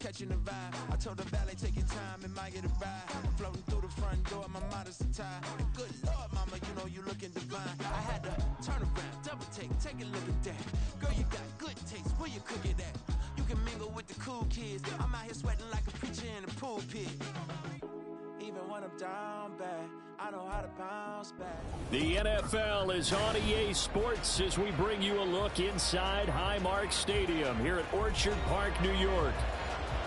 catching the vibe. I told the valet, take your time, it might get a ride. Floating through the front door, my modest attire. Good Lord, mama, you know you looking divine. I had to turn around, double take a look at that. Girl, you got good taste, where you cook it at? You can mingle with the cool kids. I'm out here sweating like a preacher in a pulpit. Even when I'm down bad, I know how to bounce back. The NFL is on EA Sports as we bring you a look inside Highmark Stadium here at Orchard Park, New York.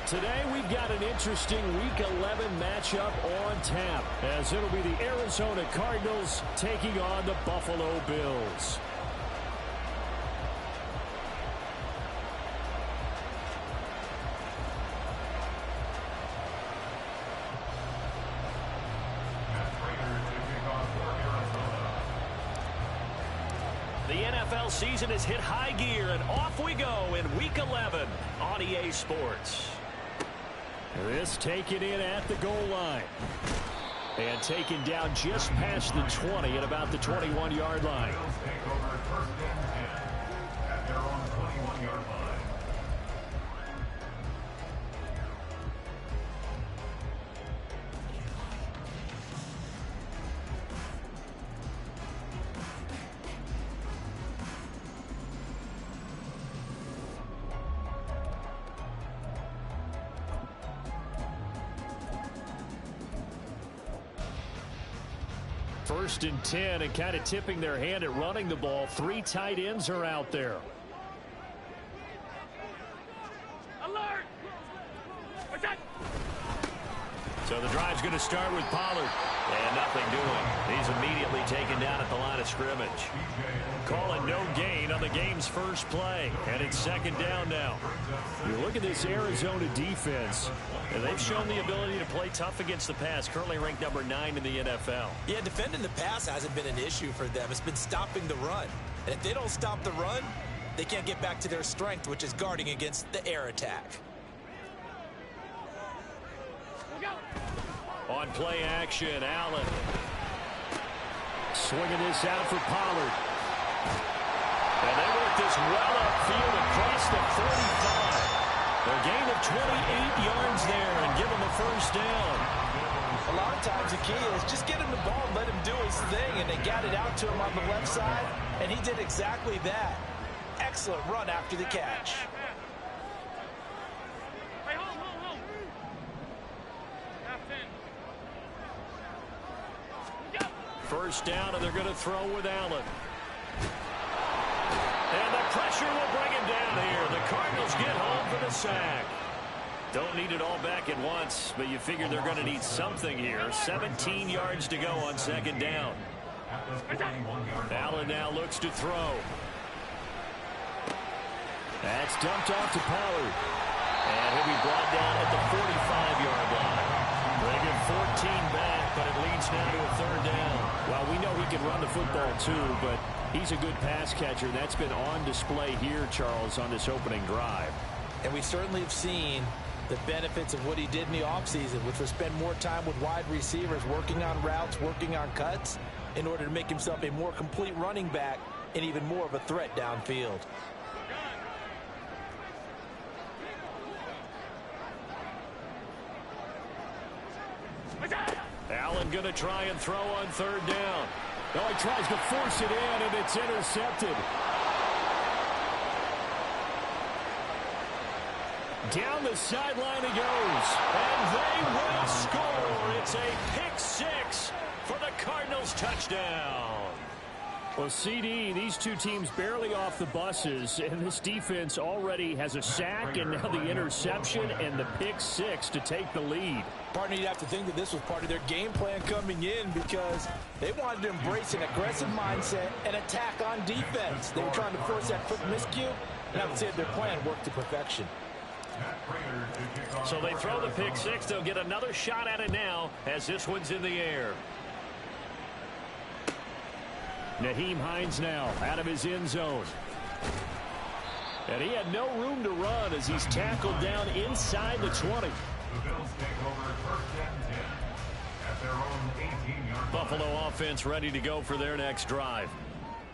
Today we've got an interesting Week 11 matchup on tap as it'll be the Arizona Cardinals taking on the Buffalo Bills. The NFL season has hit high gear, and off we go in Week 11 on EA Sports. This taken in at the goal line. And taken down just past the 20 at about the 21-yard line. First and 10, and kind of tipping their hand at running the ball. 3 tight ends are out there. Alert! So the drive's going to start with Pollard. And nothing doing. He's immediately taken down at the line of scrimmage. Calling no gain on the game's first play. And it's second down now. You look at this Arizona defense, and they've shown the ability to play tough against the pass. Currently ranked number 9 in the NFL. Yeah, defending the pass hasn't been an issue for them. It's been stopping the run. And if they don't stop the run, they can't get back to their strength, which is guarding against the air attack. On play action, Allen. Swinging this out for Pollard. And they work this well upfield across the 45. A gain of 28 yards there and give him a first down. A lot of times the key is just get him the ball and let him do his thing, and they got it out to him on the left side, and he did exactly that. Excellent run after the catch. First down, and they're going to throw with Allen. And the pressure will bring him down here. The Cardinals get home for the sack. Don't need it all back at once, but you figure they're going to need something here. 17 yards to go on second down. Allen now looks to throw. That's dumped off to Pollard. And he'll be brought down at the 45-yard line. Bringing 14 back, but it leads now to a third down. Well, we know he can run the football too, but he's a good pass catcher. That's been on display here, Charles, on this opening drive. And we certainly have seen the benefits of what he did in the offseason, which was spend more time with wide receivers, working on routes, working on cuts, in order to make himself a more complete running back and even more of a threat downfield. Allen going to try and throw on third down. Oh, he tries to force it in, and it's intercepted. Down the sideline he goes, and they will score. It's a pick six for the Cardinals touchdown. Well, CD, these two teams barely off the buses, and this defense already has a sack and now the interception and the pick six to take the lead. Partner, you'd have to think that this was part of their game plan coming in because they wanted to embrace an aggressive mindset and attack on defense. They were trying to force that quick miscue, and I would say their plan worked to perfection. So they throw the pick six. They'll get another shot at it now as this one's in the air. Nyheim Hines now out of his end zone. And he had no room to run as he's tackled down inside the 20. Buffalo offense ready to go for their next drive.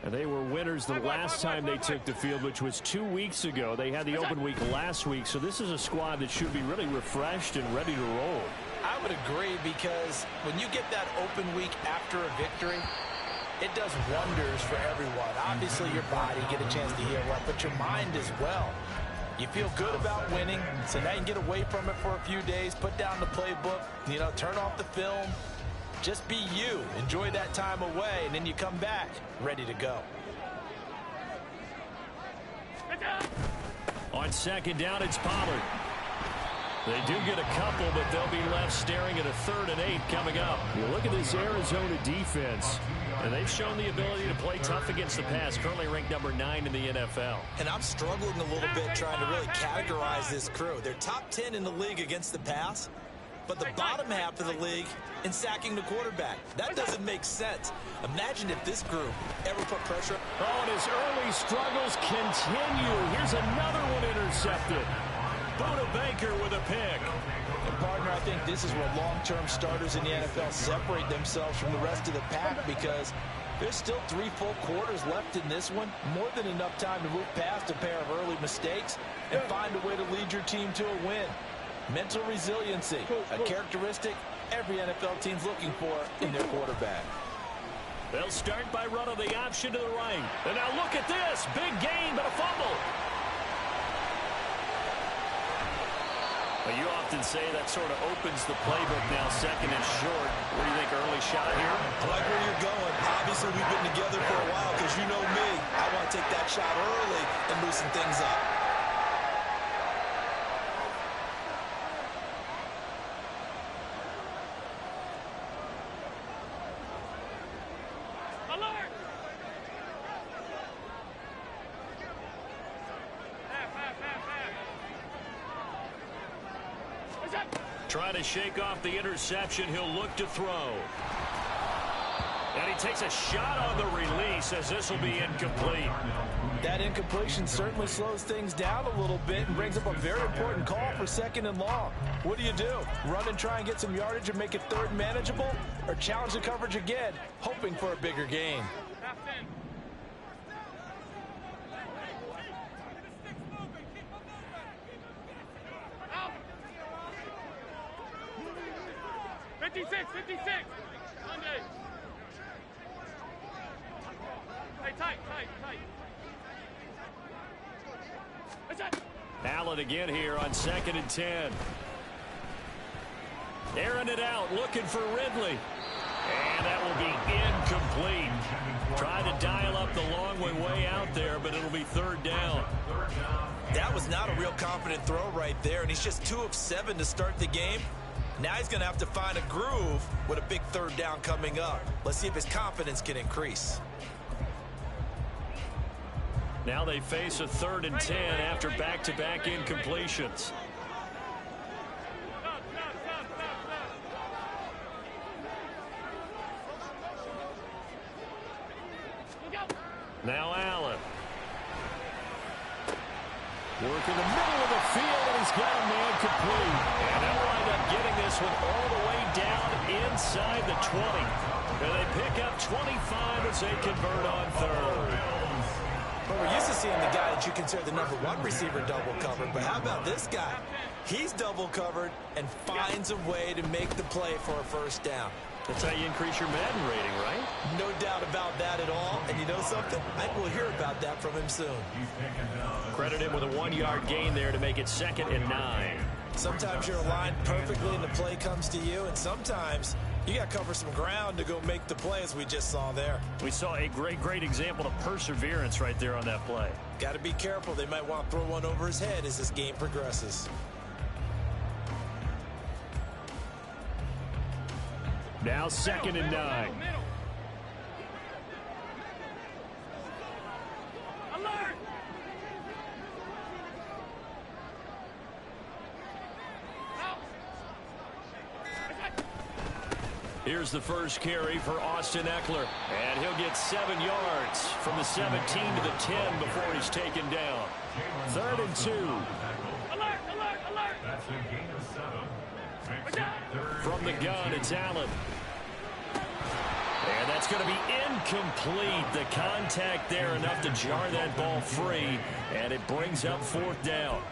And they were winners the last time they took the field, which was 2 weeks ago. They had the open week last week, so this is a squad that should be really refreshed and ready to roll. I would agree, because when you get that open week after a victory, it does wonders for everyone. Obviously, your body get a chance to heal up, but your mind as well. You feel good about winning, so now you can get away from it for a few days, put down the playbook, turn off the film. Just be you. Enjoy that time away, and then you come back ready to go. On second down, it's Pollard. They do get a couple, but they'll be left staring at a 3rd and 8 coming up. You look at this Arizona defense, and they've shown the ability to play tough against the pass, currently ranked number 9 in the NFL. And I'm struggling a little bit trying to really categorize this crew. They're top 10 in the league against the pass, but the bottom half of the league in sacking the quarterback. That doesn't make sense. Imagine if this group ever put pressure. Oh, and his early struggles continue. Here's another one intercepted. Buda Baker with a pick. And partner, I think this is where long-term starters in the NFL separate themselves from the rest of the pack, because there's still 3 full quarters left in this one. More than enough time to move past a pair of early mistakes and find a way to lead your team to a win. Mental resiliency, a characteristic every NFL team's looking for in their quarterback. They'll start by running the option to the right. And now look at this. Big gain, but a fumble. Well, you often say that sort of opens the playbook now, 2nd and short. What do you think, early shot here? I like where you're going. Obviously, we've been together for a while, because you know me. I want to take that shot early and loosen things up. Trying to shake off the interception. He'll look to throw. And he takes a shot on the release, as this will be incomplete. That incompletion certainly slows things down a little bit and brings up a very important call for 2nd and long. What do? Run and try and get some yardage and make it 3rd manageable? Or challenge the coverage again, hoping for a bigger gain? 56. Monday. Hey, tight. Allen again here on 2nd and 10. Airing it out, looking for Ridley. And that will be incomplete. Trying to dial up the long way out there, but it'll be 3rd down. That was not a real confident throw right there, and he's just 2 of 7 to start the game. Now he's going to have to find a groove with a big 3rd down coming up. Let's see if his confidence can increase. Now they face a 3rd and 10 after back-to-back incompletions. Now Allen. Work in the middle of the field, and he's got a man complete. And they'll wind up getting this one all the way down inside the 20. And they pick up 25 as they convert on 3rd. Well, we're used to seeing the guy that you consider the #1 receiver double covered, but how about this guy? He's double covered and finds a way to make the play for a 1st down. That's how you increase your Madden rating, right? No doubt about that at all. And you know something? I think we'll hear about that from him soon. Credit him with a 1-yard gain there to make it 2nd and 9. Sometimes you're aligned perfectly and the play comes to you, and sometimes you got to cover some ground to go make the play, as we just saw there. We saw a great example of perseverance right there on that play. Got to be careful. They might want to throw one over his head as this game progresses. Now 2nd and 9. Alert! Here's the first carry for Austin Eckler. And he'll get 7 yards from the 17 to the 10 before he's taken down. 3rd and 2. Alert! That's a gain of 7. From the gun, it's Allen. And that's going to be incomplete. The contact there enough to jar that ball free, and it brings up 4th down.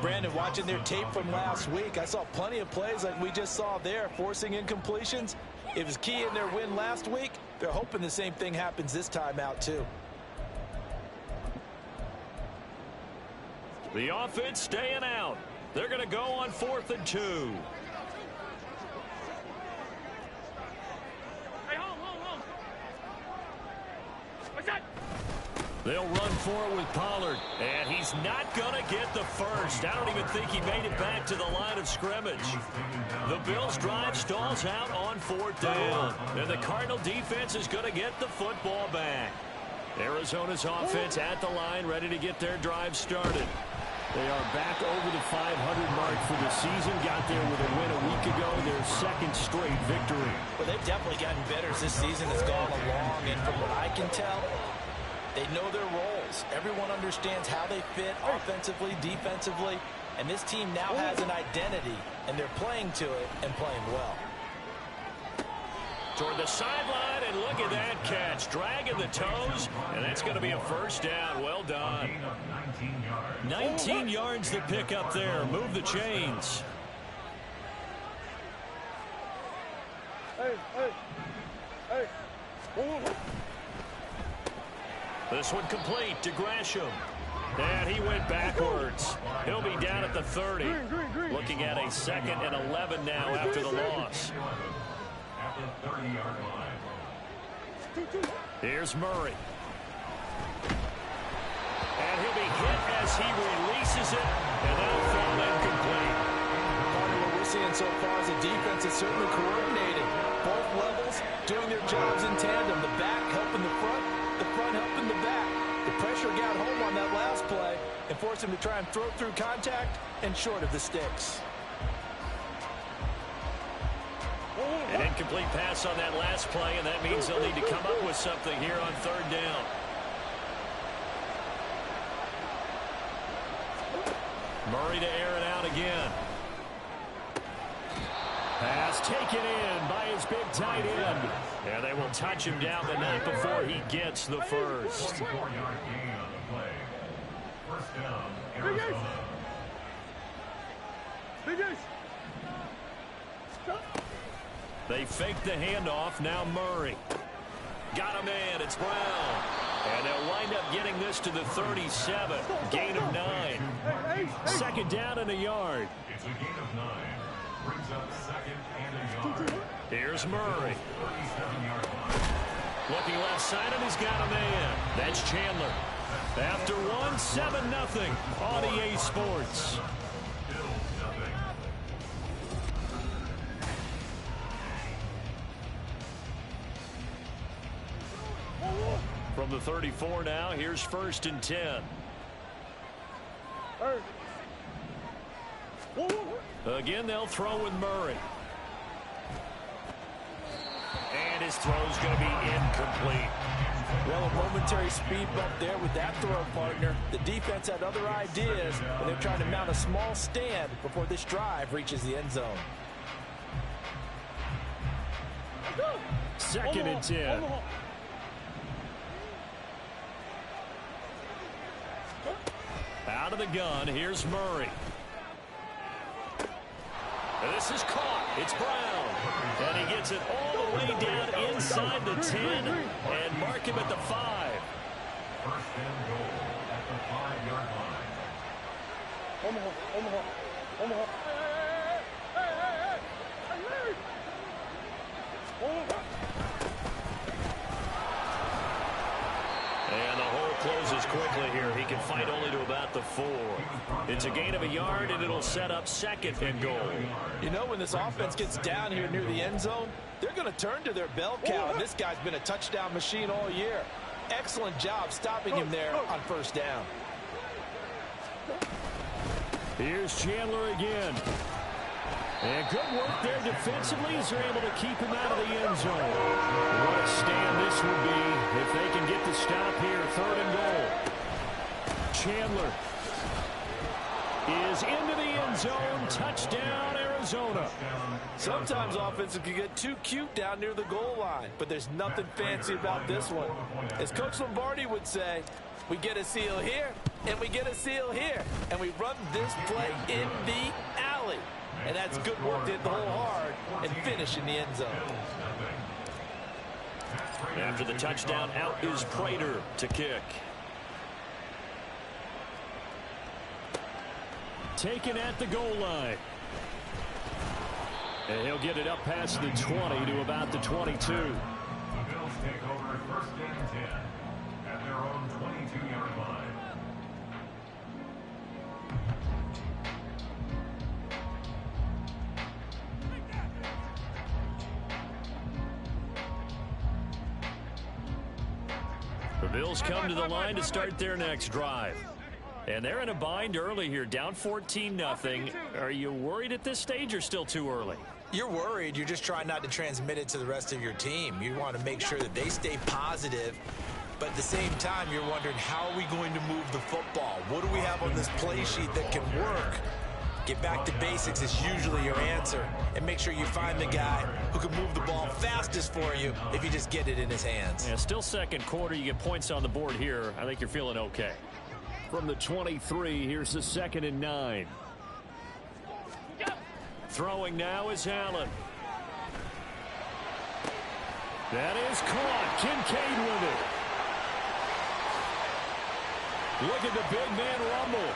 Brandon, watching their tape from last week, I saw plenty of plays like we just saw there, forcing incompletions. It was key in their win last week. They're hoping the same thing happens this time out, too. The offense staying out. They're going to go on 4th and 2. Hey, home. What's that? They'll run for it with Pollard, and he's not going to get the first. I don't even think he made it back to the line of scrimmage. The Bills' drive stalls out on 4th down, and the Cardinal defense is going to get the football back. Arizona's offense at the line, ready to get their drive started. They are back over the 500 mark for the season. Got there with a win a week ago, their 2nd straight victory. Well, they've definitely gotten better as this season has gone along, and from what I can tell, they know their roles. Everyone understands how they fit offensively, defensively, and this team now has an identity, and they're playing to it and playing well. Toward the sideline, and look at that catch. Dragging the toes, and that's going to be a 1st down. Well done. 19 yards to pick up there. Move the chains. This one complete to Gresham. And he went backwards. He'll be down at the 30. Looking at a 2nd and 11 now after the loss. The 30-yard line. Here's Murray. And he'll be hit as he releases it, and that'll fall incomplete. Part of what we're seeing so far is the defense is certainly coordinating. Both levels doing their jobs in tandem. The back helping the front helping the back. The pressure got home on that last play and forced him to try and throw through contact and short of the sticks. An incomplete pass on that last play, and that means they'll need to come up with something here on 3rd down. Murray to air it out again. Pass taken in by his big tight end. And they will touch him down, but not before he gets the first. 4-yard gain on the play. 1st down, Arizona. They fake the handoff. Now Murray. Got a man. It's Brown. And they'll wind up getting this to the 37. Gain of 9. 2nd down and a yard. It's a gain of 9. Brings up 2nd and a yard. Here's Murray. 37-yard line. Looking left side, and he's got a man. That's Chandler. After 1, 7-0 on EA Sports. From the 34 now, here's 1st and 10. Again, they'll throw with Murray. And his throw's going to be incomplete. Well, a momentary speed bump there with that throw partner. The defense had other ideas, but they're trying to mount a small stand before this drive reaches the end zone. 2nd and 10. Out of the gun, here's Murray. And this is caught. It's Brown. And he gets it all the way down inside the 10 and mark him at the 5. 1st and goal at the 5-yard line. And the hole closes quickly here. He can fight only to about the 4. It's a gain of a yard, and it'll set up 2nd and goal. You know, when this offense gets down here near the end zone, they're going to turn to their bell cow, and this guy's been a touchdown machine all year. Excellent job stopping him there on 1st down. Here's Chandler again. And good work there defensively as they're able to keep him out of the end zone. What a stand this would be if they can get the stop here. 3rd and goal. Chandler is into the end zone. Touchdown, Arizona. Arizona. Sometimes offenses can get too cute down near the goal line, but there's nothing fancy about this one. As Coach Lombardi would say, we get a seal here, and we get a seal here, and we run this play in the alley. And that's good work to hit the hole hard and finish in the end zone. After the touchdown, out is Prater to kick. Taken at the goal line. And he'll get it up past the 20 to about the 22. The Bills take over first and 10 at their own 22-yard line. The Bills come to the line to start their next drive. And they're in a bind early here, down 14-0. Are you worried at this stage or still too early? You're worried. You're just trying not to transmit it to the rest of your team. You want to make sure that they stay positive. But at the same time, you're wondering, how are we going to move the football? What do we have on this play sheet that can work? Get back to basics is usually your answer. And make sure you find the guy who can move the ball fastest for you if you just get it in his hands. Yeah, still second quarter. You get points on the board here. I think you're feeling okay. From the 23, here's the 2nd and 9. Throwing now is Allen. That is caught. Kincaid with it. Look at the big man rumble.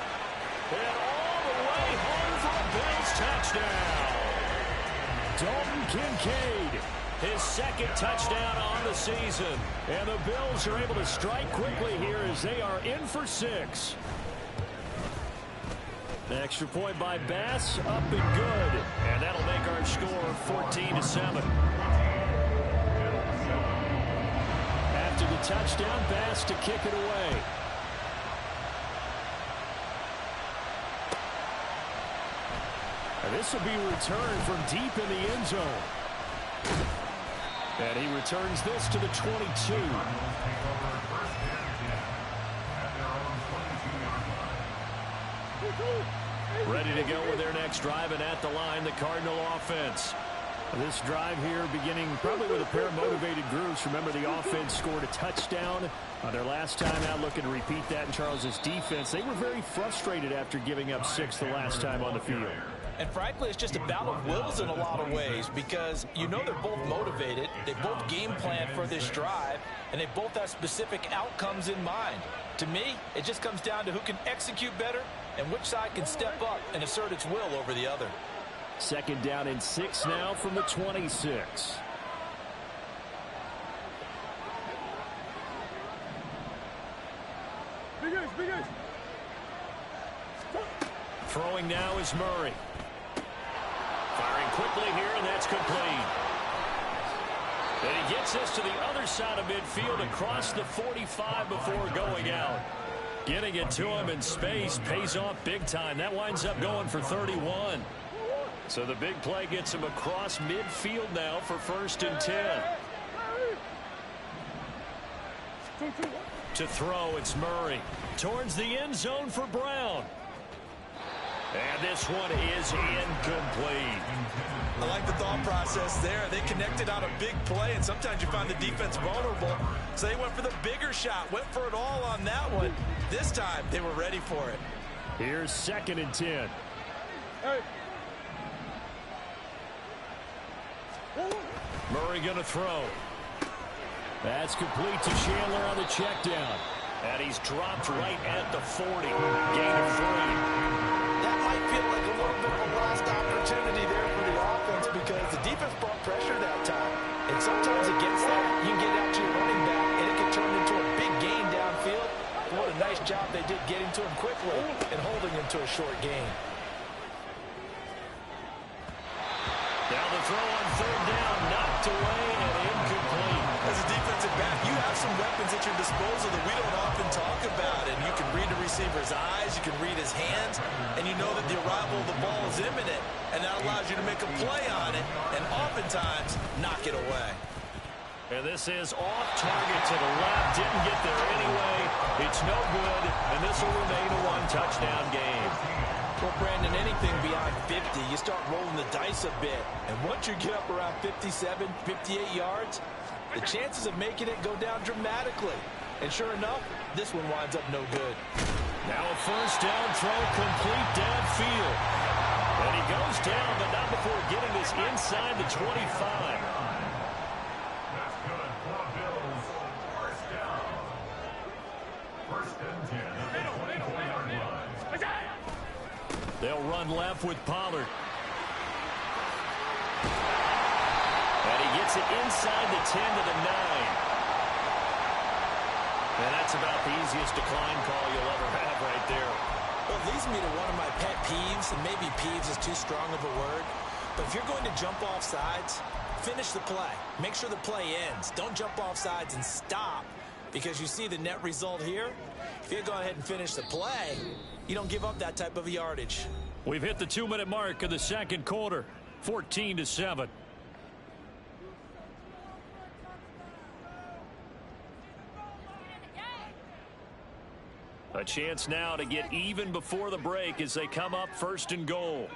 And all the way home for a Bills touchdown. Dalton Kincaid, his 2nd touchdown on the season. And the Bills are able to strike quickly here as they are in for 6. The extra point by Bass, up and good. And that'll make our score 14-7. After the touchdown, Bass to kick it away. And this will be returned from deep in the end zone. And he returns this to the 22. Ready to go with their next drive, and at the line, the Cardinal offense. This drive here beginning probably with a pair of motivated groups. Remember, the offense scored a touchdown their last time out, looking to repeat that in Charles's defense. They were very frustrated after giving up 6 the last time on the field. And frankly, it's just a battle of wills in a lot of ways, because you know they're both motivated, they both game plan for this drive, and they both have specific outcomes in mind. To me, it just comes down to who can execute better and which side can step up and assert its will over the other. 2nd down and 6 now from the 26. Throwing now is Murray. Firing quickly here, and that's complete. And he gets this to the other side of midfield across the 45 before going out. Getting it to him in space pays off big time. That winds up going for 31. So the big play gets him across midfield now for 1st and 10. To throw, it's Murray. Towards the end zone for Brown. And this one is incomplete. I like the thought process there. They connected on a big play, and sometimes you find the defense vulnerable. So they went for the bigger shot, went for it all on that one. This time, they were ready for it. Here's 2nd and 10. Murray going to throw. That's complete to Chandler on the check down. And he's dropped right at the 40. Gain of 3. That might feel like a little bit of a lost opportunity there for the offense, because the defense brought pressure that time. And sometimes against that, you can get out to your running back, and it can turn into a big gain downfield. But what a nice job they did getting to him quickly and holding him to a short gain. Now the throw on 3rd down, knocked away and incomplete. As a defensive back, you have some weapons at your disposal that we don't often talk about. And you can read the receiver's eyes, you can read his hands, and you know that the arrival of the ball is imminent. And that allows you to make a play on it and oftentimes knock it away. And this is off target to the left. Didn't get there anyway. It's no good, and this will remain a 1-touchdown game. Well, Brandon, anything beyond 50, you start rolling the dice a bit. And once you get up around 57, 58 yards, the chances of making it go down dramatically. And sure enough, this one winds up no good. Now a first down throw complete downfield. And he goes down, but not before getting this inside the 25. That's good for the Bills. First down. First and 10 at the 24-yard line. They'll run left with Pollard. And he gets it inside the 10 to the 9. And that's about the easiest decline call you'll ever have right there. Well, it leads me to one of my pet peeves, and maybe peeves is too strong of a word, but if you're going to jump off sides, finish the play. Make sure the play ends. Don't jump off sides and stop, because you see the net result here. If you go ahead and finish the play, you don't give up that type of yardage. We've hit the 2-minute mark of the second quarter, 14-7. A chance now to get even before the break as they come up first and goal.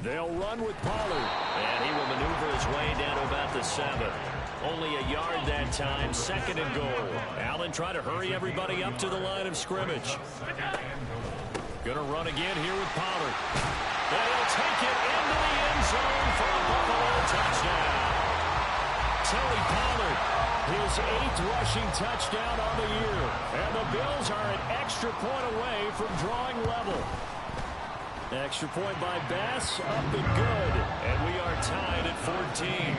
They'll run with Pollard. And he will maneuver his way down to about the 7. Only a yard that time, second and goal. Allen trying to hurry everybody up to the line of scrimmage. Going to run again here with Pollard. And he'll take it into the end zone for a Buffalo touchdown. Tony Pollard, his 8th rushing touchdown on the year. And the Bills are an extra point away from drawing level. Extra point by Bass, up and good. And we are tied at 14.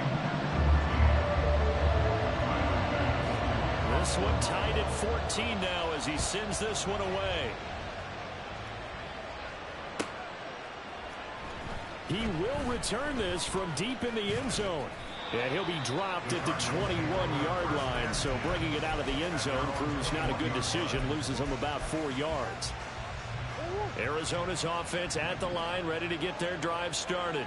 This one tied at 14 now as he sends this one away. He will return this from deep in the end zone. And he'll be dropped at the 21-yard line. So bringing it out of the end zone proves not a good decision. Loses him about 4 yards. Arizona's offense at the line, ready to get their drive started.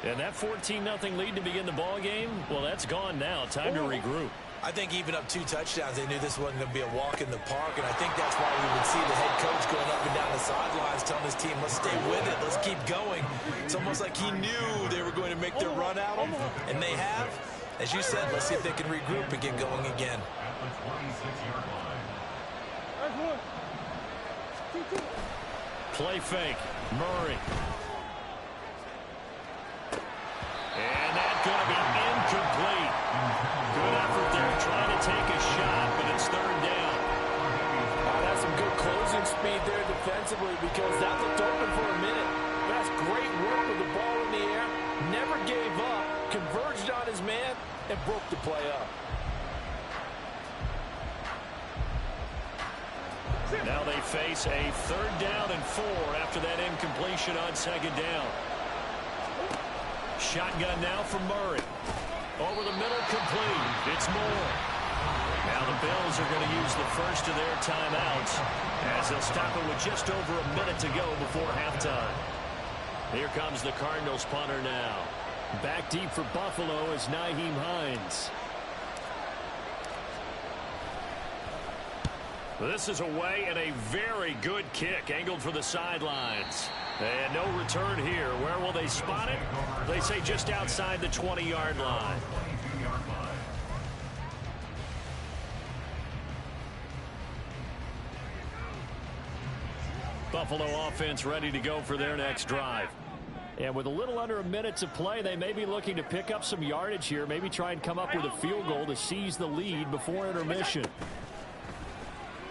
And that 14-0 lead to begin the ball game, well, that's gone now. Time to regroup. I think even up 2 touchdowns, they knew this wasn't going to be a walk in the park, and I think that's why we would see the head coach going up and down the sidelines telling his team, let's stay with it, let's keep going. It's almost like he knew they were going to make their run at him, and they have. As you said, let's see if they can regroup and get going again. At the 26-yard line. Play fake. Murray. And that's going to be incomplete. Good effort there trying to take a shot, but it's third down. That's some good closing speed there defensively because that looked open for a minute. That's great work with the ball in the air. Never gave up, converged on his man, and broke the play up. Now they face a third down and 4 after that incompletion on second down. Shotgun now from Murray. Over the middle, complete. It's Moore. Now the Bills are going to use the first of their timeouts as they'll stop it with just over a minute to go before halftime. Here comes the Cardinals punter now. Back deep for Buffalo is Nyheim Hines. This is away and a very good kick angled for the sidelines. And no return here. Where will they spot it? They say just outside the 20-yard line. Buffalo offense ready to go for their next drive. And with a little under a minute to play, they may be looking to pick up some yardage here. Maybe try and come up with a field goal to seize the lead before intermission.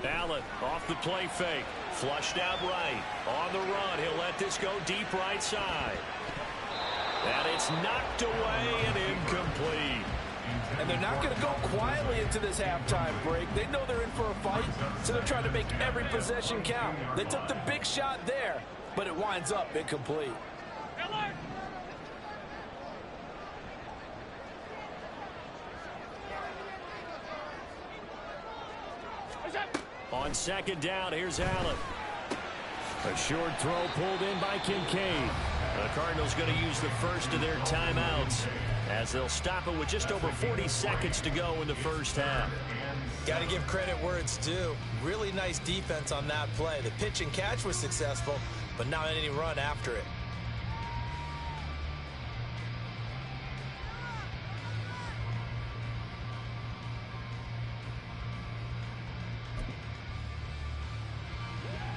Allen off the play fake. Flushed out right. On the run. He'll let this go deep right side. And it's knocked away and incomplete. And they're not going to go quietly into this halftime break. They know they're in for a fight, so they're trying to make every possession count. They took the big shot there, but it winds up incomplete. On second down, here's Allen. A short throw pulled in by Kincaid. The Cardinals going to use the first of their timeouts as they'll stop it with just over 40 seconds to go in the first half. Got to give credit where it's due. Really nice defense on that play. The pitch and catch was successful, but not any run after it.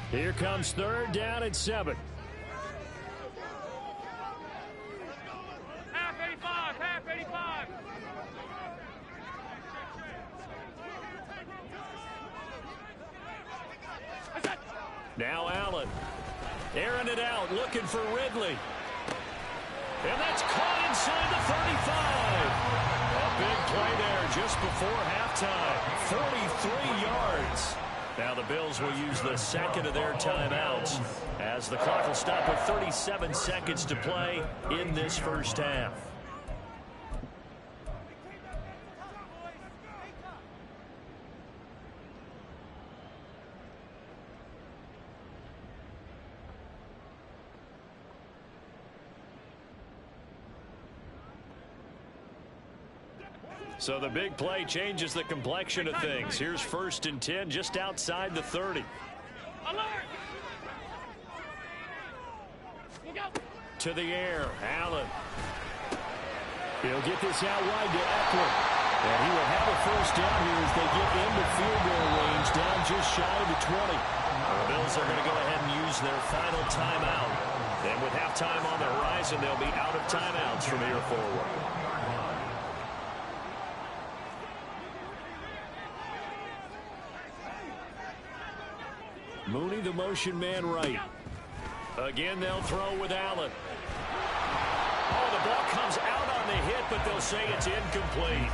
Here comes third down and 7. Half 85, half 85. Now Allen. Airing it out, looking for Ridley. And that's caught inside the 35. A big play there just before halftime. 43 yards. Now the Bills will use the second of their timeouts as the clock will stop with 37 seconds to play in this first half. So the big play changes the complexion of things. Here's 1st and 10 just outside the 30. To the air, Allen. He'll get this out wide to Eckler. And he will have a first down here as they get into field goal range down just shy of the 20. The Bills are going to go ahead and use their final timeout. Then with halftime on the horizon, they'll be out of timeouts from here forward. Mooney, the motion man right. Again, they'll throw with Allen. Oh, the ball comes out on the hit, but they'll say it's incomplete.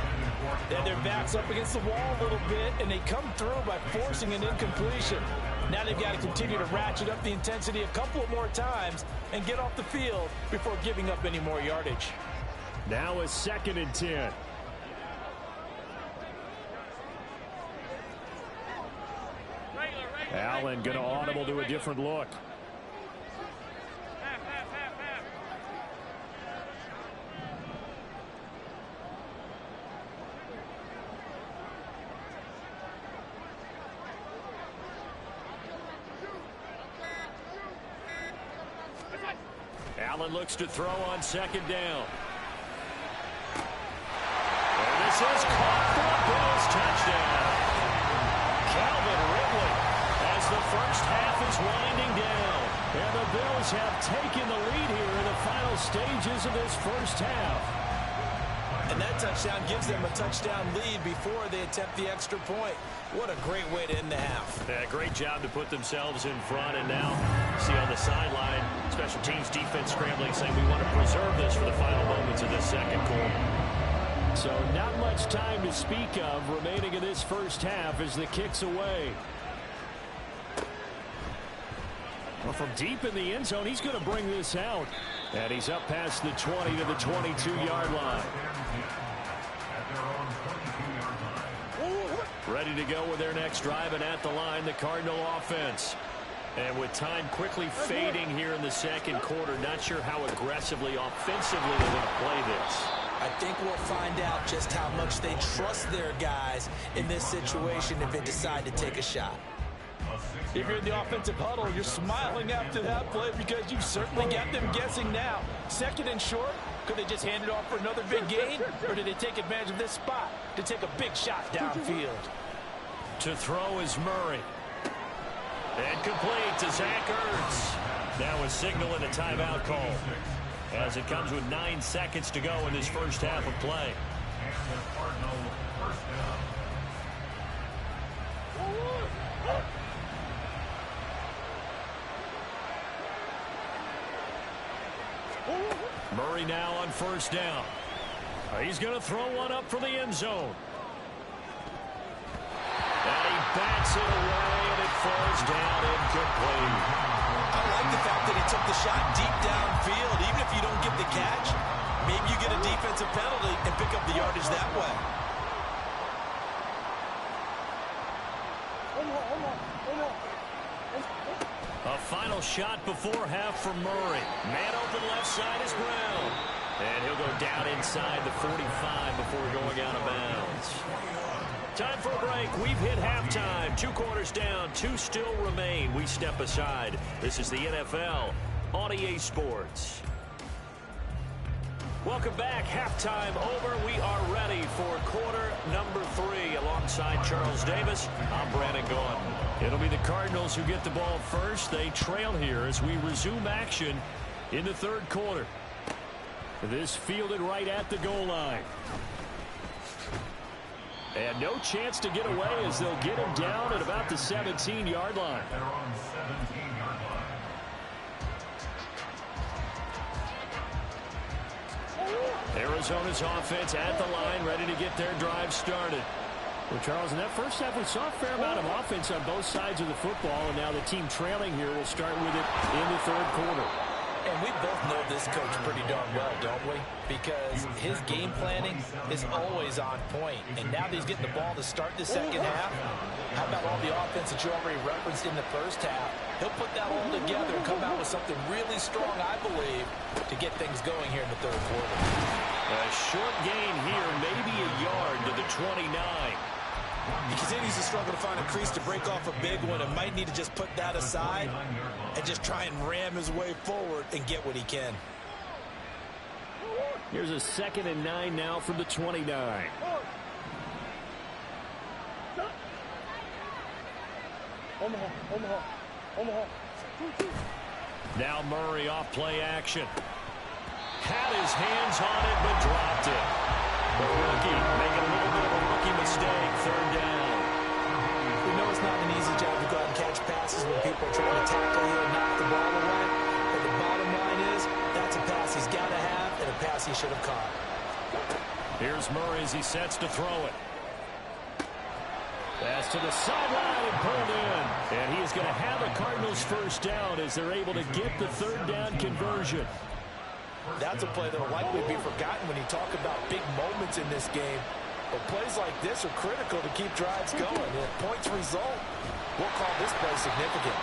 And their back's up against the wall a little bit, and they come through by forcing an incompletion. Now they've got to continue to ratchet up the intensity a couple of more times and get off the field before giving up any more yardage. Now a 2nd and 10. Allen going to audible to a different look. Allen looks to throw on 2nd down. And this is caught for a Bills touchdown. Calvin Ridley. As the first half is winding down. And the Bills have taken the lead here in the final stages of this first half. And that touchdown gives them a touchdown lead before they attempt the extra point. What a great way to end the half. Yeah, great job to put themselves in front. And now, see on the sideline, special teams defense scrambling, saying we want to preserve this for the final moments of this second quarter. So not much time to speak of remaining in this first half as the kick's away. Well, from deep in the end zone, he's going to bring this out. And he's up past the 20 to the 22-yard line. Ready to go with their next drive, and at the line, the Cardinal offense. And with time quickly fading here in the second quarter, not sure how aggressively, offensively they're going to play this. I think we'll find out just how much they trust their guys in this situation if they decide to take a shot. If you're in the offensive huddle, you're smiling after that play because you certainly got them guessing now. 2nd and short, could they just hand it off for another big gain? Or did they take advantage of this spot to take a big shot downfield? To throw is Murray. And complete to Zach Ertz. Now a signal and a timeout call as it comes with 9 seconds to go in this first half of play. Murray now on 1st down. He's going to throw one up for the end zone. And he bats it away, and it falls down incomplete. I like the fact that he took the shot deep downfield. Even if you don't get the catch, maybe you get a defensive penalty and pick up the yardage that way. A final shot before half for Murray. Man open left side is Brown. And he'll go down inside the 45 before going out of bounds. Time for a break. We've hit halftime. 2 quarters down. 2 still remain. We step aside. This is the NFL on EA Sports. Welcome back. Halftime over. We are ready for quarter number 3. Alongside Charles Davis, I'm Brandon Gaudin. It'll be the Cardinals who get the ball first. They trail here as we resume action in the third quarter. This fielded right at the goal line. And no chance to get away as they'll get him down at about the 17-yard line. They're on 17-yard line. Arizona's offense at the line, ready to get their drive started. Well, Charles, in that first half, we saw a fair amount of offense on both sides of the football, and now the team trailing here will start with it in the third quarter. And we both know this coach pretty darn well, don't we? Because his game planning is always on point. And now that he's getting the ball to start the second half, how about all the offense that you already referenced in the first half? He'll put that all together and come out with something really strong, I believe, to get things going here in the third quarter. A short gain here, maybe a yard to the 29. He continues to struggle to find a crease to break off a big one and might need to just put that aside and just try and ram his way forward and get what he can. Here's a 2nd and 9 now from the 29. Now Murray off play action. Had his hands on it but dropped it. The rookie making a little bit of a rookie mistake. Third down. We know it's not an easy job to go out and catch passes when people are trying to tackle you and knock the ball away. But the bottom line is that's a pass he's got to have and a pass he should have caught. Here's Murray as he sets to throw it. Pass to the sideline and pulled in. And he is going to have a Cardinals first down as they're able to get the third down conversion. That's a play that will likely be forgotten when you talk about big moments in this game. But plays like this are critical to keep drives going. If points result, we'll call this play significant.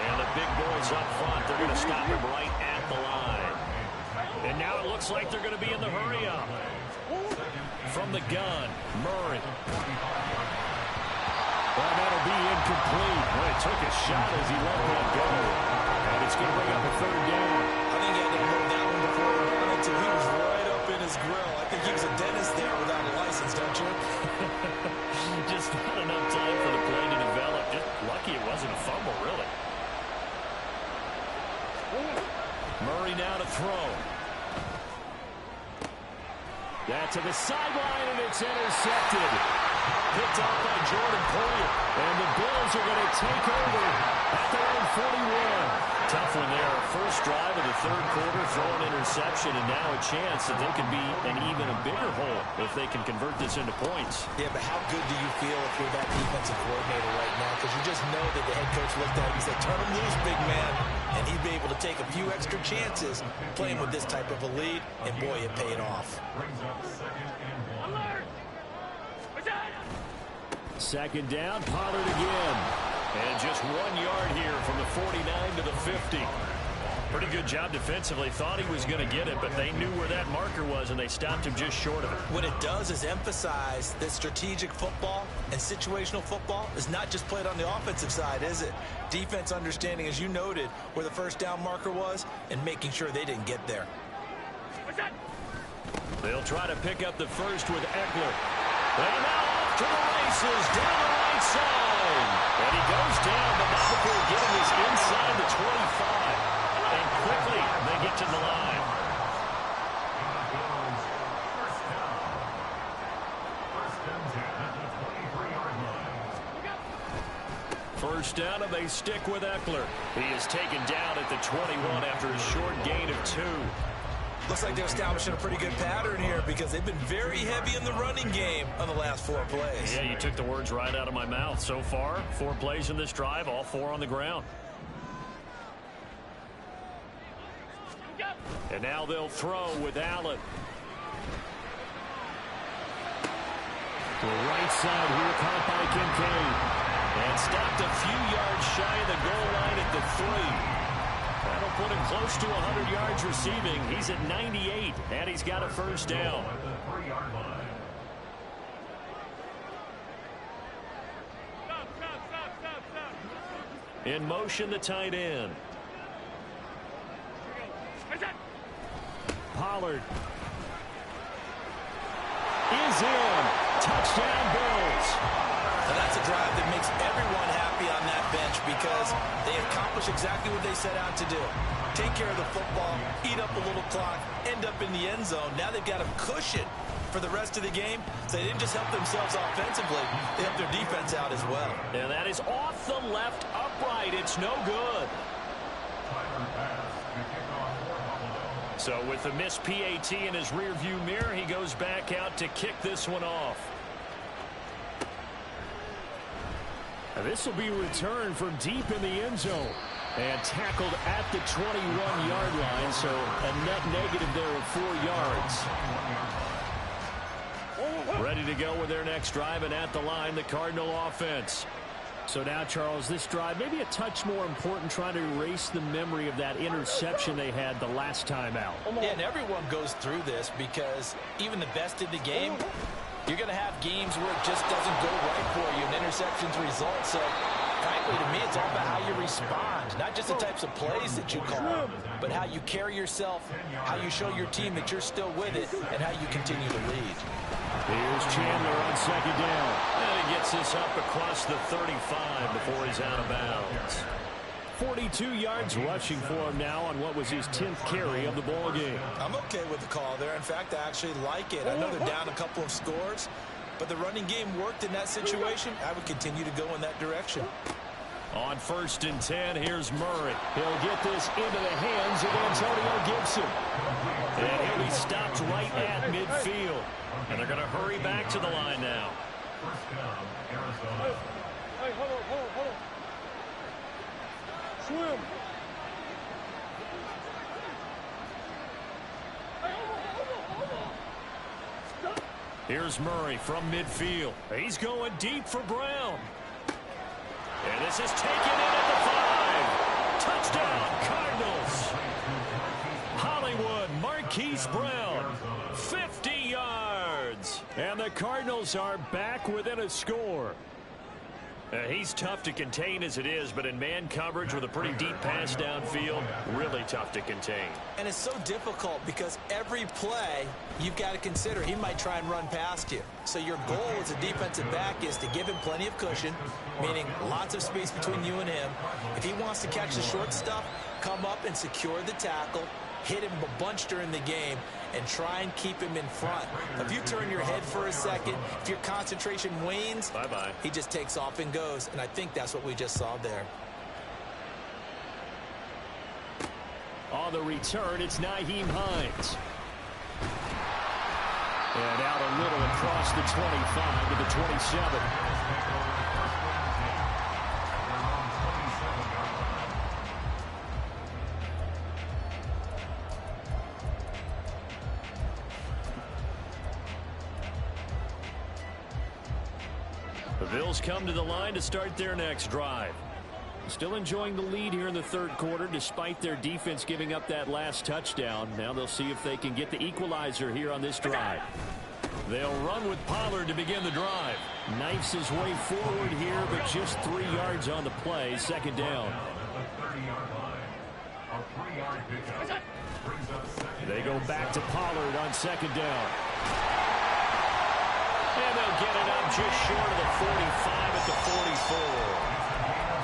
And the big boys up front, they're going to stop him right at the line. And now it looks like they're going to be in the hurry-up. From the gun, Murray. Well, that'll be incomplete. Well, it took a shot as he let that go. And it's going to bring up a third down. I think he had to hold that one before he ran it, too. He was right up in his grill. I think he was a dentist there without a license, don't you? Just not enough time for the play to develop. Just lucky it wasn't a fumble, really. Murray now to throw. That to the sideline, and it's intercepted. Picked off by Jordan Poyer. And the Bills are going to take over at their own 41. Tough one there. First drive of the third quarter, throw an interception, and now a chance that they could be an even a bigger hole if they can convert this into points. Yeah, but how good do you feel if you're that defensive coordinator right now? Because you just know that the head coach looked at him and said, turn him loose, big man. And he'd be able to take a few extra chances playing with this type of a lead, and boy, it paid off. Brings up 2nd and 1. Alert! Second down, Pollard again. And just 1 yard here from the 49 to the 50. Pretty good job defensively. Thought he was going to get it, but they knew where that marker was, and they stopped him just short of it. What it does is emphasize that strategic football and situational football is not just played on the offensive side, is it? Defense understanding, as you noted, where the first down marker was and making sure they didn't get there. They'll try to pick up the first with Eckler. And now off to the races down the right side. And he goes down, but not before getting this inside the 25. And quickly they get to the line. First down. First and 10 at the 23-yard line. First down, and they stick with Eckler. He is taken down at the 21 after a short gain of 2. Looks like they're establishing a pretty good pattern here because they've been very heavy in the running game on the last 4 plays. Yeah, you took the words right out of my mouth. So far, 4 plays in this drive, all 4 on the ground. And now they'll throw with Allen. The right side here, caught by Kincaid. And stopped a few yards shy of the goal line at the 3. That'll put him close to 100 yards receiving. He's at 98, and he's got a first down. At the 3-yard line. In motion, the tight end. Pollard is in. Touchdown, Bills. And that's a drive that makes everyone happy on that bench because they accomplish exactly what they set out to do. Take care of the football, eat up a little clock, end up in the end zone. Now they've got a cushion for the rest of the game. So they didn't just help themselves offensively, they helped their defense out as well. And that is off the left upright. It's no good. So with the missed PAT in his rearview mirror, he goes back out to kick this one off. And this will be returned from deep in the end zone and tackled at the 21-yard line, so a net negative there of 4 yards. Ready to go with their next drive, and at the line, the Cardinal offense. So now, Charles, this drive maybe a touch more important, trying to erase the memory of that interception they had the last time out. Yeah, and everyone goes through this because even the best in the game, you're going to have games where it just doesn't go right for you, and interceptions result. So, frankly, to me, it's all about how you respond, not just the types of plays that you call, but how you carry yourself, how you show your team that you're still with it, and how you continue to lead. Here's Chandler on second down. And he gets this up across the 35 before he's out of bounds. 42 yards rushing for him now on what was his 10th carry of the ball game. I'm okay with the call there. In fact, I actually like it. I know they're down a couple of scores, but the running game worked in that situation. I would continue to go in that direction. On 1st and 10, here's Murray. He'll get this into the hands of Antonio Gibson. And he'll be stopped right at midfield. And they're going to hurry back to the line now. First down, Arizona. Hey, hold on. Swim. Here's Murray from midfield. He's going deep for Brown. And this is taken in at the 5. Touchdown, Cardinals. Hollywood, Marquise Brown, 50 yards. And the Cardinals are back within a score. He's tough to contain as it is, but in man coverage with a pretty deep pass downfield, really tough to contain. And it's so difficult because every play you've got to consider he might try and run past you. So your goal as a defensive back is to give him plenty of cushion, meaning lots of space between you and him. If he wants to catch the short stuff, come up and secure the tackle, hit him a bunch during the game, and try and keep him in front. If you turn your head for a second, if your concentration wanes, bye-bye. He just takes off and goes, and I think that's what we just saw there. On the return, it's Nyheim Hines. And out a little across the 25 to the 27. The Bills come to the line to start their next drive. Still enjoying the lead here in the third quarter despite their defense giving up that last touchdown. Now they'll see if they can get the equalizer here on this drive. They'll run with Pollard to begin the drive. Knifes his way forward here, but just 3 yards on the play. Second down. They go back to Pollard on second down. And they'll get it up just short of the 45 at the 44.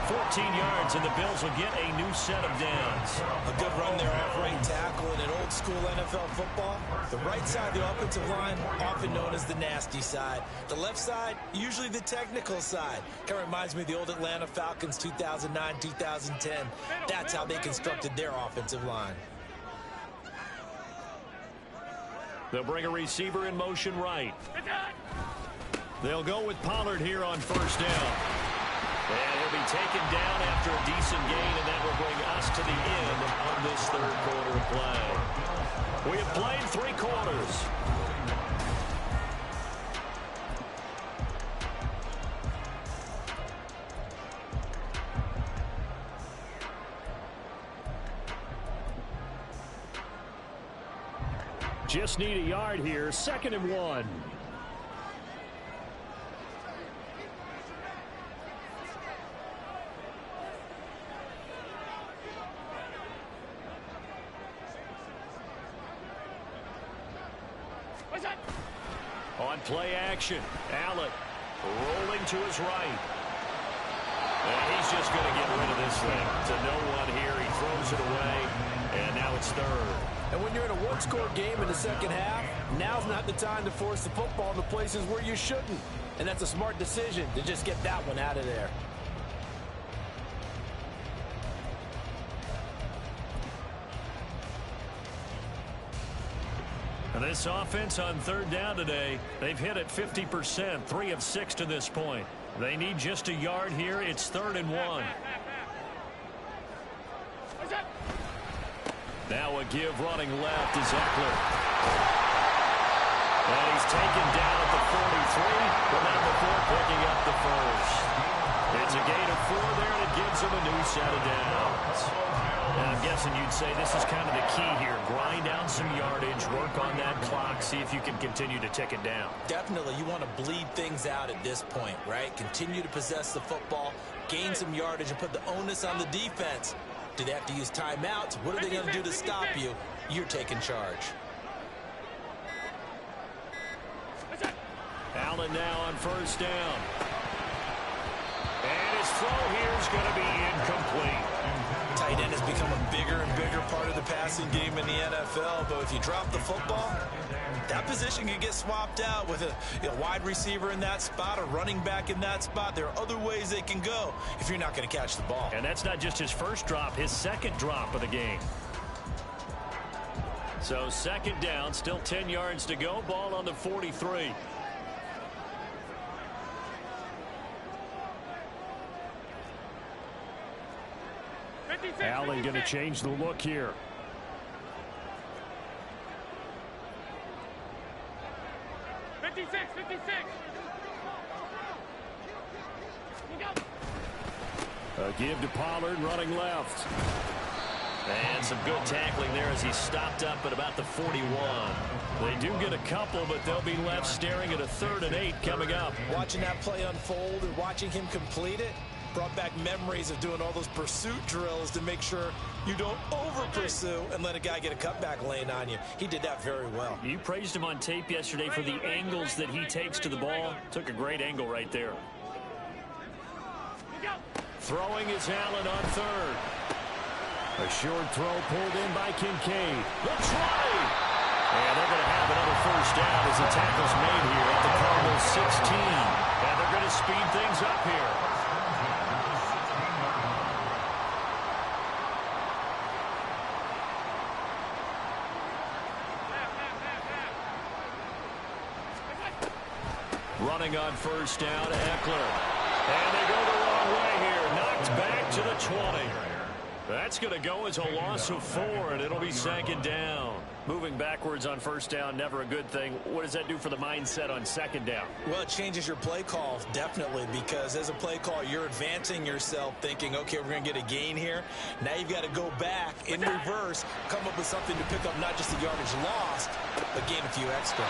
14 yards, and the Bills will get a new set of downs. A good run there off right tackle in an old-school NFL football. The right side of the offensive line, often known as the nasty side. The left side, usually the technical side. Kind of reminds me of the old Atlanta Falcons 2009, 2010. That's how they constructed their offensive line. They'll bring a receiver in motion right. They'll go with Pollard here on first down. And he'll be taken down after a decent gain, and that will bring us to the end of this third quarter of play. We have played 3 quarters. Just need a yard here. 2nd and 1. On play action, Allen rolling to his right. And he's just going to get rid of this thing to no one here. He throws it away, and now it's 3rd. And when you're in a one-score game in the second half, now's not the time to force the football in the places where you shouldn't. And that's a smart decision to just get that one out of there. And this offense on 3rd down today, they've hit it 50%, 3 of 6 to this point. They need just a yard here. It's 3rd and 1. Now a give running left is Eckler. And he's taken down at the 43, but number 4 picking up the first. It's a gain of 4 there, and it gives him a new set of downs. And I'm guessing you'd say this is kind of the key here. Grind down some yardage, work on that clock, see if you can continue to tick it down. Definitely, you want to bleed things out at this point, right? Continue to possess the football, gain some yardage, and put the onus on the defense. Do they have to use timeouts? What are they going to do to stop you? You're taking charge. Allen now on 1st down. And his throw here is going to be incomplete. Tight end has become a bigger and bigger part of the passing game in the NFL, but if you drop the football, that position can get swapped out with a wide receiver in that spot, a running back in that spot. There are other ways they can go if you're not going to catch the ball. And that's not just his first drop, his 2nd drop of the game. So 2nd down, still 10 yards to go, ball on the 43. Allen going to change the look here. A give to Pollard running left. And some good tackling there as he stopped up at about the 41. They do get a couple, but they'll be left staring at a 3rd and 8 coming up. Watching that play unfold and watching him complete it brought back memories of doing all those pursuit drills to make sure you don't over-pursue and let a guy get a cutback lane on you. He did that very well. You praised him on tape yesterday for the angles that he takes to the ball. Took a great angle right there. Throwing is Allen on 3rd. A short throw pulled in by Kincaid. The try! And they're going to have another 1st down as the tackle's made here at the Cardinals 16. And they're going to speed things up here. Running on 1st down, Eckler. And they go the wrong way here. Knocked back to the 20. That's going to go as a loss of 4, and it'll be 2nd down. Moving backwards on 1st down, never a good thing. What does that do for the mindset on 2nd down? Well, it changes your play call, definitely, because as a play call, you're advancing yourself thinking, okay, we're going to get a gain here. Now you've got to go back in reverse, come up with something to pick up not just the yardage lost, but gain a few extra.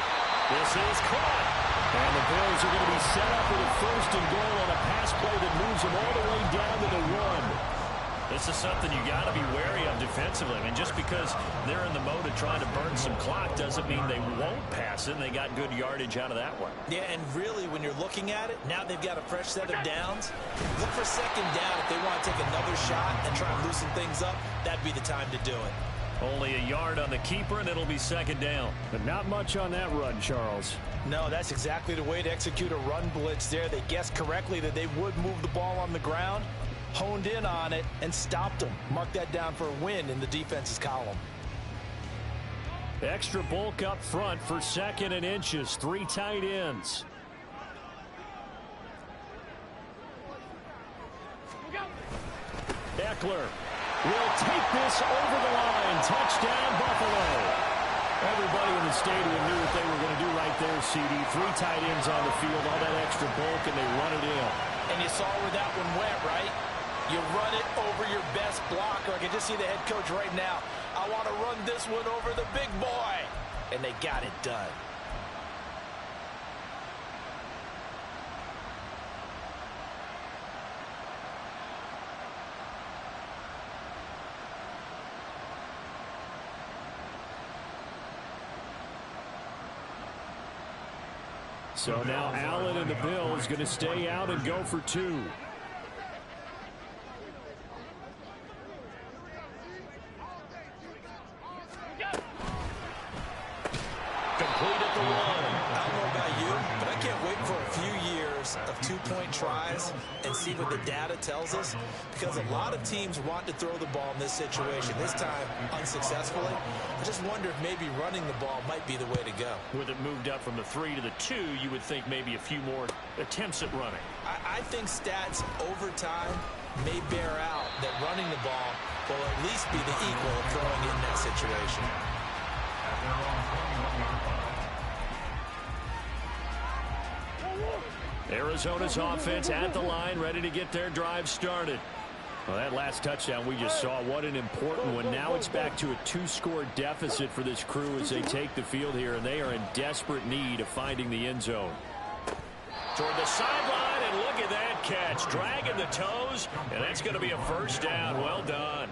This is caught. And the Bills are going to be set up with a 1st and goal on a pass play that moves them all the way down to the 1. This is something you got to be wary of defensively. I mean, just because they're in the mode of trying to burn some clock doesn't mean they won't pass it. And they got good yardage out of that one. Yeah, and really, when you're looking at it, now they've got a fresh set of downs. Look for 2nd down. If they want to take another shot and try and loosen things up, that'd be the time to do it. Only a yard on the keeper, and it'll be 2nd down. But not much on that run, Charles. No, that's exactly the way to execute a run blitz there. They guessed correctly that they would move the ball on the ground, honed in on it, and stopped them. Mark that down for a win in the defense's column. Extra bulk up front for 2nd and inches. 3 tight ends. Eckler will take this over the line. Touchdown, Buffalo. Everybody in the stadium knew what they were going to do right there, CD. 3 tight ends on the field, all that extra bulk, and they run it in. And you saw where that one went, right? You run it over your best blocker. I can just see the head coach right now. I want to run this one over the big boy. and they got it done. So now Allen and the Bills going to stay out and go for 2. Complete at the 1. I don't know about you, but I can't wait for a few years of 2-point tries and see what the data tells us, because a lot of teams want to throw the ball in this situation, this time unsuccessfully. I just wonder if maybe running the ball might be the way to go. With it moved up from the 3 to the 2, you would think maybe a few more attempts at running. I think stats over time may bear out that running the ball will at least be the equal of throwing it in that situation. Arizona's offense at the line, ready to get their drive started. Well, that last touchdown we just saw, what an important one. Now it's back to a 2-score deficit for this crew as they take the field here, and they are in desperate need of finding the end zone. Toward the sideline, and look at that catch. Dragging the toes, and that's going to be a first down. Well done.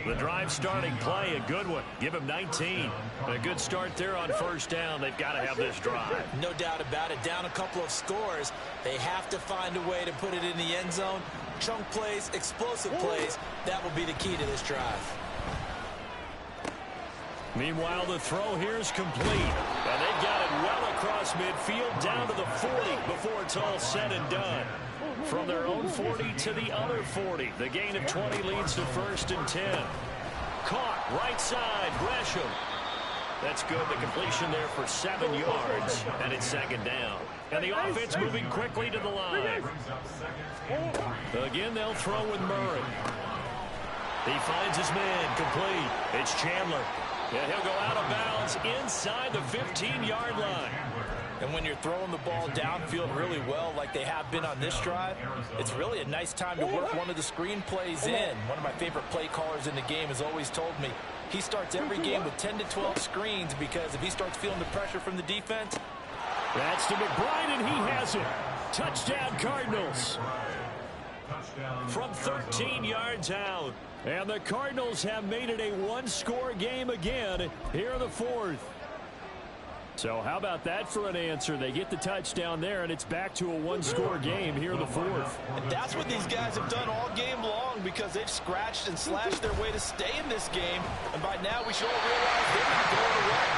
The drive starting play, a good one. Give him 19. A good start there on first down. They've got to have this drive. No doubt about it. Down a couple of scores. They have to find a way to put it in the end zone. Chunk plays, explosive plays. That will be the key to this drive. Meanwhile, the throw here is complete. And they've got it well across midfield down to the 40 before it's all said and done. From their own 40 to the other 40. The gain of 20 leads to 1st and 10. Caught right side, Gresham. That's good. The completion there for 7 yards. And it's 2nd down. And the offense moving quickly to the line. Again, they'll throw with Murray. He finds his man, complete. It's Chandler. And he'll go out of bounds inside the 15-yard line. And when you're throwing the ball downfield really well like they have been on this drive, it's really a nice time to work one of the screen plays in. One of my favorite play callers in the game has always told me he starts every game with 10 to 12 screens, because if he starts feeling the pressure from the defense. That's to McBride, and he has it. Touchdown, Cardinals. From 13 yards out. And the Cardinals have made it a 1-score game again here in the 4th. So how about that for an answer? They get the touchdown there, and it's back to a 1-score game here in the 4th. And that's what these guys have done all game long, because they've scratched and slashed their way to stay in this game. And by now we should all realize they're not going away.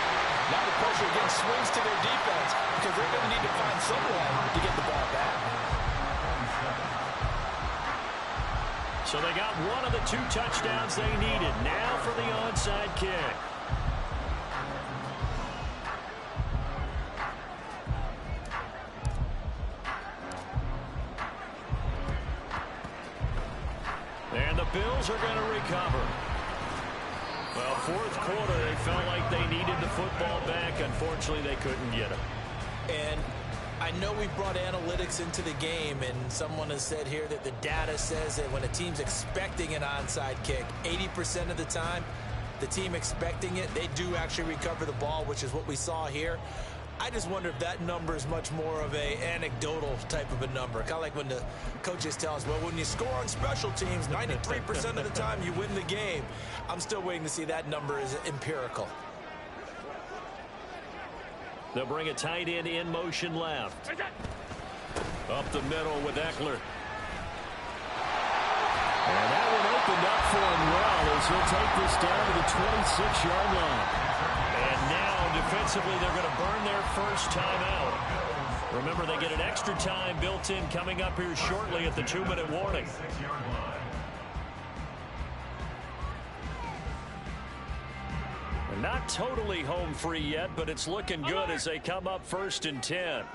Now the pressure again swings to their defense, because they're going to need to find some way to get the ball back. So they got one of the 2 touchdowns they needed. Now for the onside kick. And the Bills are going to recover. Well, 4th quarter, they felt like they needed the football back. Unfortunately, they couldn't get it. And I know we brought analytics into the game, and someone has said here that the data says that when a team's expecting an onside kick, 80% of the time, the team expecting it, they do actually recover the ball, which is what we saw here. I just wonder if that number is much more of a anecdotal type of a number. Kind of like when the coaches tell us, well, when you score on special teams, 93% of the time you win the game. I'm still waiting to see that number is empirical. They'll bring a tight end in motion left. Up the middle with Eckler. And that one opened up for him well as he'll take this down to the 26-yard line. And now defensively they're going to burn their first timeout. Remember, they get an extra time built in coming up here shortly at the 2-minute warning. Not totally home free yet, but it's looking good as they come up 1st and 10.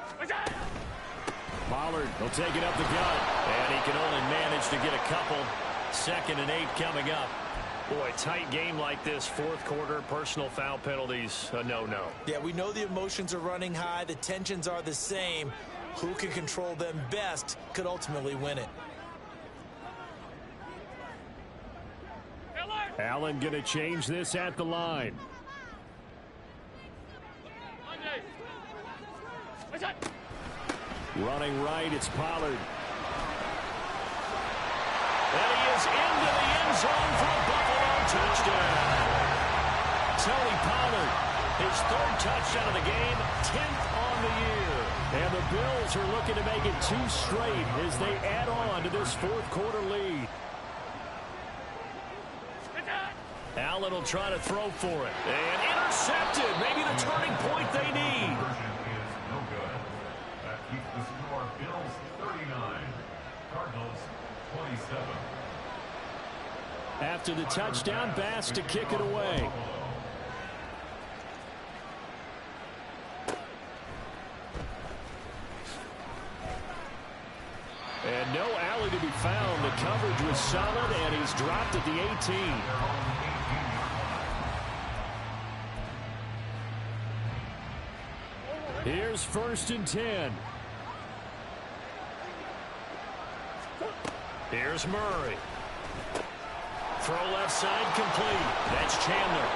Pollard will take it up the gut, and he can only manage to get a couple. 2nd and 8 coming up. Boy, tight game like this, 4th quarter, personal foul penalties, a no-no. Yeah, we know the emotions are running high. The tensions are the same. Who can control them best could ultimately win it. Allen going to change this at the line. Running right, it's Pollard. And he is into the end zone for a Buffalo touchdown. Tony Pollard, his 3rd touchdown of the game, 10th on the year. And the Bills are looking to make it 2 straight as they add on to this 4th quarter lead. Allen will try to throw for it. And intercepted. Maybe the turning point they need. No good. That keeps the score. Bills 39. Cardinals 27. After the touchdown, Bass to kick it away. And no alley to be found. The coverage was solid, and he's dropped at the 18. Here's 1st and 10. Here's Murray. Throw left side complete. That's Chandler.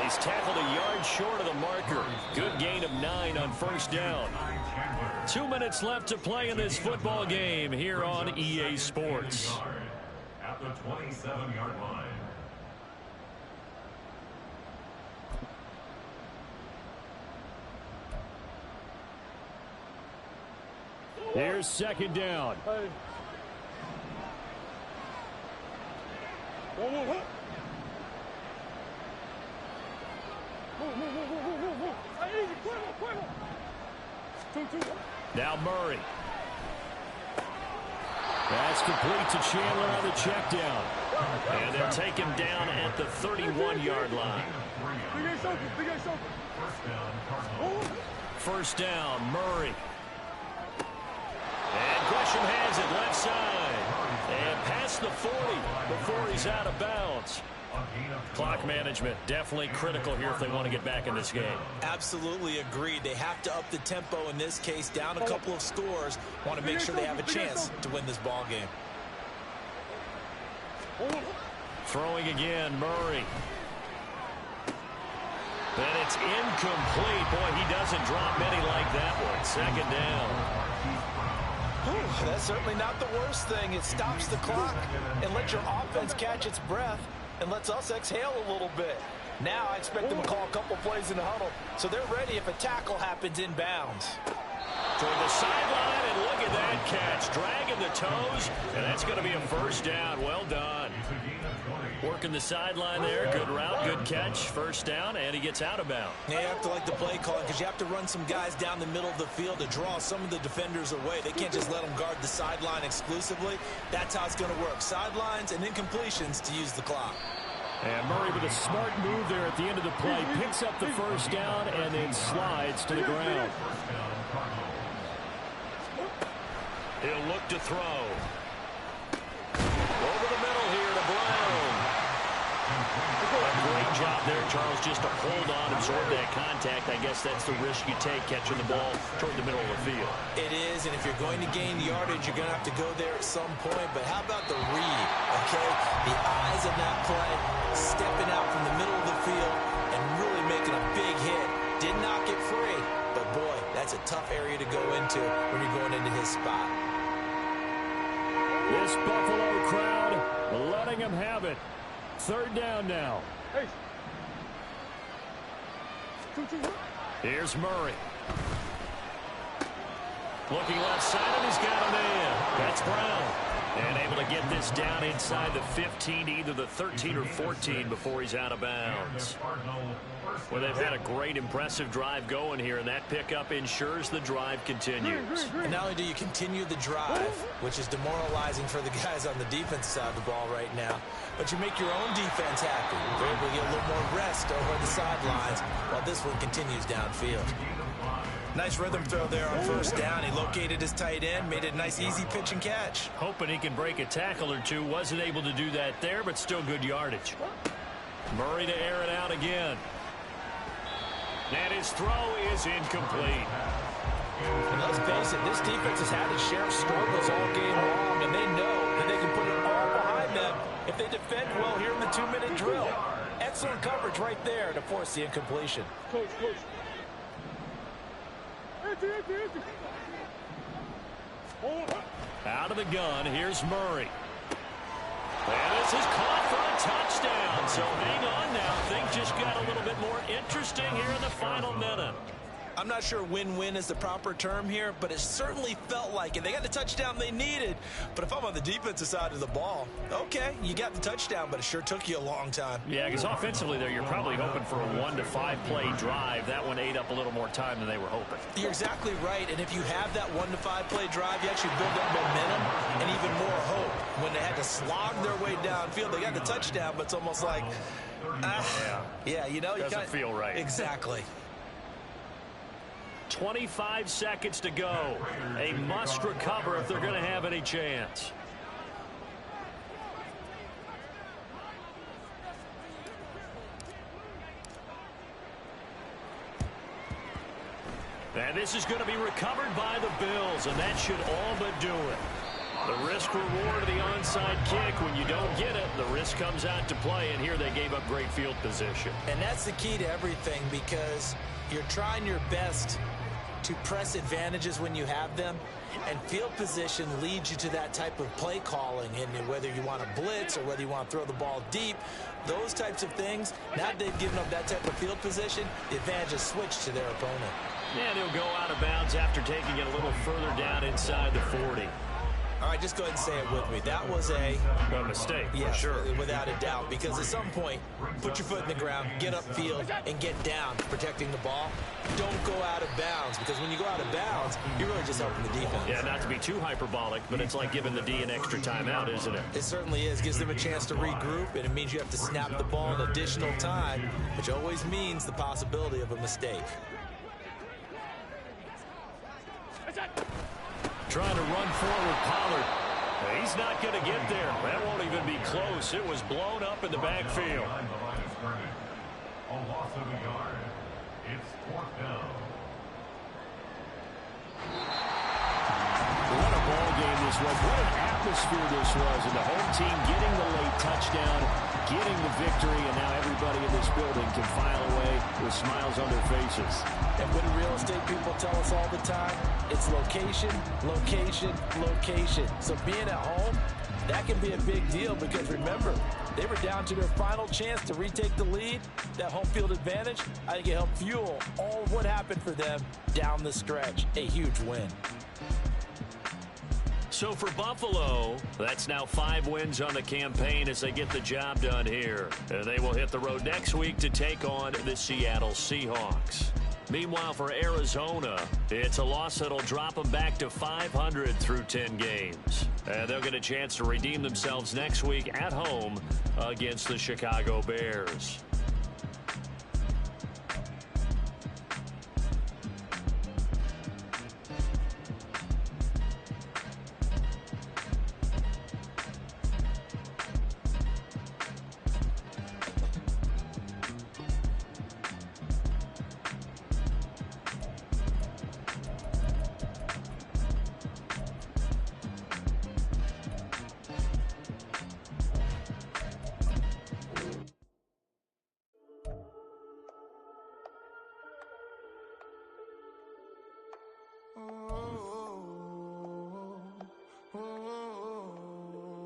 He's tackled a yard short of the marker. Good gain of 9 on 1st down. 2 minutes left to play in this football game here on EA Sports. At the 27-yard line. Here's 2nd down. Hey. Move. Now Murray. That's complete to Chandler on the check down. And they'll take him down at the 31-yard line. First down, Murray. And Gresham has it left side. And past the 40 before he's out of bounds. Clock management definitely critical here if they want to get back in this game. Absolutely agreed. They have to up the tempo in this case, down a couple of scores. Want to make sure they have a chance to win this ball game. Throwing again, Murray. And it's incomplete. Boy, he doesn't drop many like that one. 2nd down. That's certainly not the worst thing. It stops the clock and lets your offense catch its breath and lets us exhale a little bit. Now I expect them to call a couple plays in the huddle so they're ready if a tackle happens inbounds. Toward the sideline, and look at that catch. Dragging the toes, and that's going to be a 1st down. Well done. Working the sideline there. Good route, good catch. 1st down, and he gets out of bounds. Yeah, you have to like the play calling because you have to run some guys down the middle of the field to draw some of the defenders away. They can't just let them guard the sideline exclusively. That's how it's going to work. Sidelines and incompletions to use the clock. And Murray with a smart move there at the end of the play. Picks up the 1st down and then slides to the ground. He'll look to throw. Over the middle here to Brown. A great job there, Charles, just to hold on, absorb that contact. I guess that's the risk you take catching the ball toward the middle of the field. It is, and if you're going to gain yardage, you're going to have to go there at some point. But how about the read, okay? The eyes of that play, stepping out from the middle of the field and really making a big hit. Did not get free, but boy, that's a tough area to go into when you're going into his spot. This Buffalo crowd letting them have it. 3rd down now. Here's Murray. Looking left side, and he's got a man. That's Brown. And able to get this down inside the 15, either the 13 or 14 before he's out of bounds. Well, they've had a great, impressive drive going here, and that pickup ensures the drive continues. And not only do you continue the drive, which is demoralizing for the guys on the defense side of the ball right now, but you make your own defense happy. They're able to get a little more rest over the sidelines while this one continues downfield. Nice rhythm throw there on 1st down. He located his tight end, made it a nice easy pitch and catch. Hoping he can break a tackle or two. Wasn't able to do that there, but still good yardage. Murray to air it out again. And his throw is incomplete. And let's face it, this defense has had its share of struggles all game long, and they know that they can put it all behind them if they defend well here in the 2-minute drill. Excellent coverage right there to force the incompletion. Coach. Out of the gun, here's Murray. And this is caught for a touchdown. So hang on now. Things just got a little bit more interesting here in the final minute. I'm not sure win-win is the proper term here, but it certainly felt like it. They got the touchdown they needed, but if I'm on the defensive side of the ball, okay, you got the touchdown, but it sure took you a long time. Yeah, because offensively there, you're probably hoping for a 1 to 5 play drive. That one ate up a little more time than they were hoping. You're exactly right, and if you have that 1 to 5 play drive, you actually build up momentum and even more hope. When they had to slog their way downfield, they got the touchdown, but it's almost like, yeah, you know, you doesn't feel right. Exactly. 25 seconds to go. A must recover if they're going to have any chance. And this is going to be recovered by the Bills, and that should all but do it. The risk reward of the onside kick, when you don't get it, the risk comes out to play, and here they gave up great field position. And that's the key to everything, because you're trying your best to press advantages when you have them, and field position leads you to that type of play calling. And whether you want to blitz or whether you want to throw the ball deep, those types of things, now that they've given up that type of field position, the advantage is switched to their opponent. And he'll go out of bounds after taking it a little further down inside the 40. All right, just go ahead and say it with me. That was a mistake, yeah, for sure. Without a doubt, because at some point, put your foot in the ground, get upfield, and get down protecting the ball. Don't go out of bounds, because when you go out of bounds, you're really just helping the defense. Yeah, not to be too hyperbolic, but it's like giving the D an extra timeout, isn't it? It certainly is. Gives them a chance to regroup, and it means you have to snap the ball an additional time, which always means the possibility of a mistake. Trying to run forward, Pollard. He's not going to get there. That won't even be close. It was blown up in the backfield. A loss of a yard. It's 4th down. What a ball game this was. What an atmosphere this was. And the home team getting the late touchdown, getting the victory, and now everybody in this building can file away with smiles on their faces. And what do real estate people tell us all the time? It's location, location, location. So being at home, that can be a big deal, because remember, they were down to their final chance to retake the lead. That home field advantage, I think it helped fuel all of what happened for them down the stretch. A huge win. So for Buffalo, that's now 5 wins on the campaign as they get the job done here. And they will hit the road next week to take on the Seattle Seahawks. Meanwhile, for Arizona, it's a loss that'll drop them back to 500 through 10 games. And they'll get a chance to redeem themselves next week at home against the Chicago Bears.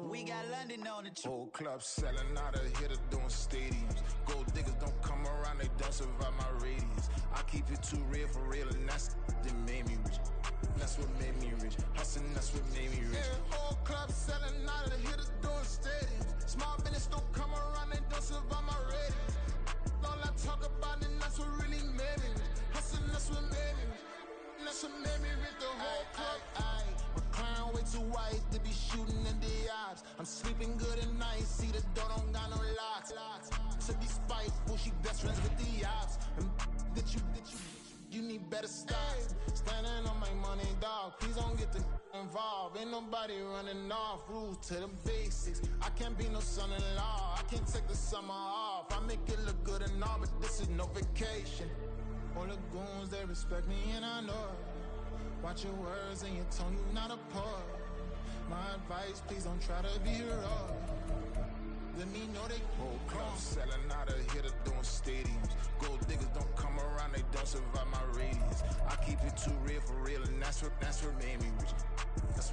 We got London on the Whole club selling out of hitter doing stadiums. Gold diggers don't come around, they don't survive my radius. I keep it too real for real, and that's that made me rich. That's what made me rich. Hustling, that's what made me rich. Yeah, whole club selling out of hitters doing stadiums. Small business don't come around, they don't survive my radius. All I talk about, and that's what really made me rich. Hustling, that's what made me rich. That's what made me rich. The whole club. My crown way too white to be shooting in the eyes. I'm sleeping good at night, see the door don't got no locks. To be spiteful, she best friends with the ops. And that you need better stop. Standing on my money, dog. Please don't get the involved. Ain't nobody running off. Rules to the basics. I can't be no son-in-law. I can't take the summer off. I make it look good and all, but this is no vacation. All the goons, they respect me and I know it. Watch your words and your tone, you not a poet. My advice, please don't try to be heroic. Let me know they whole club selling out a hitter doing stadiums. Gold diggers don't come around, they don't survive my radius. I keep it too real for real, and that's what made me rich.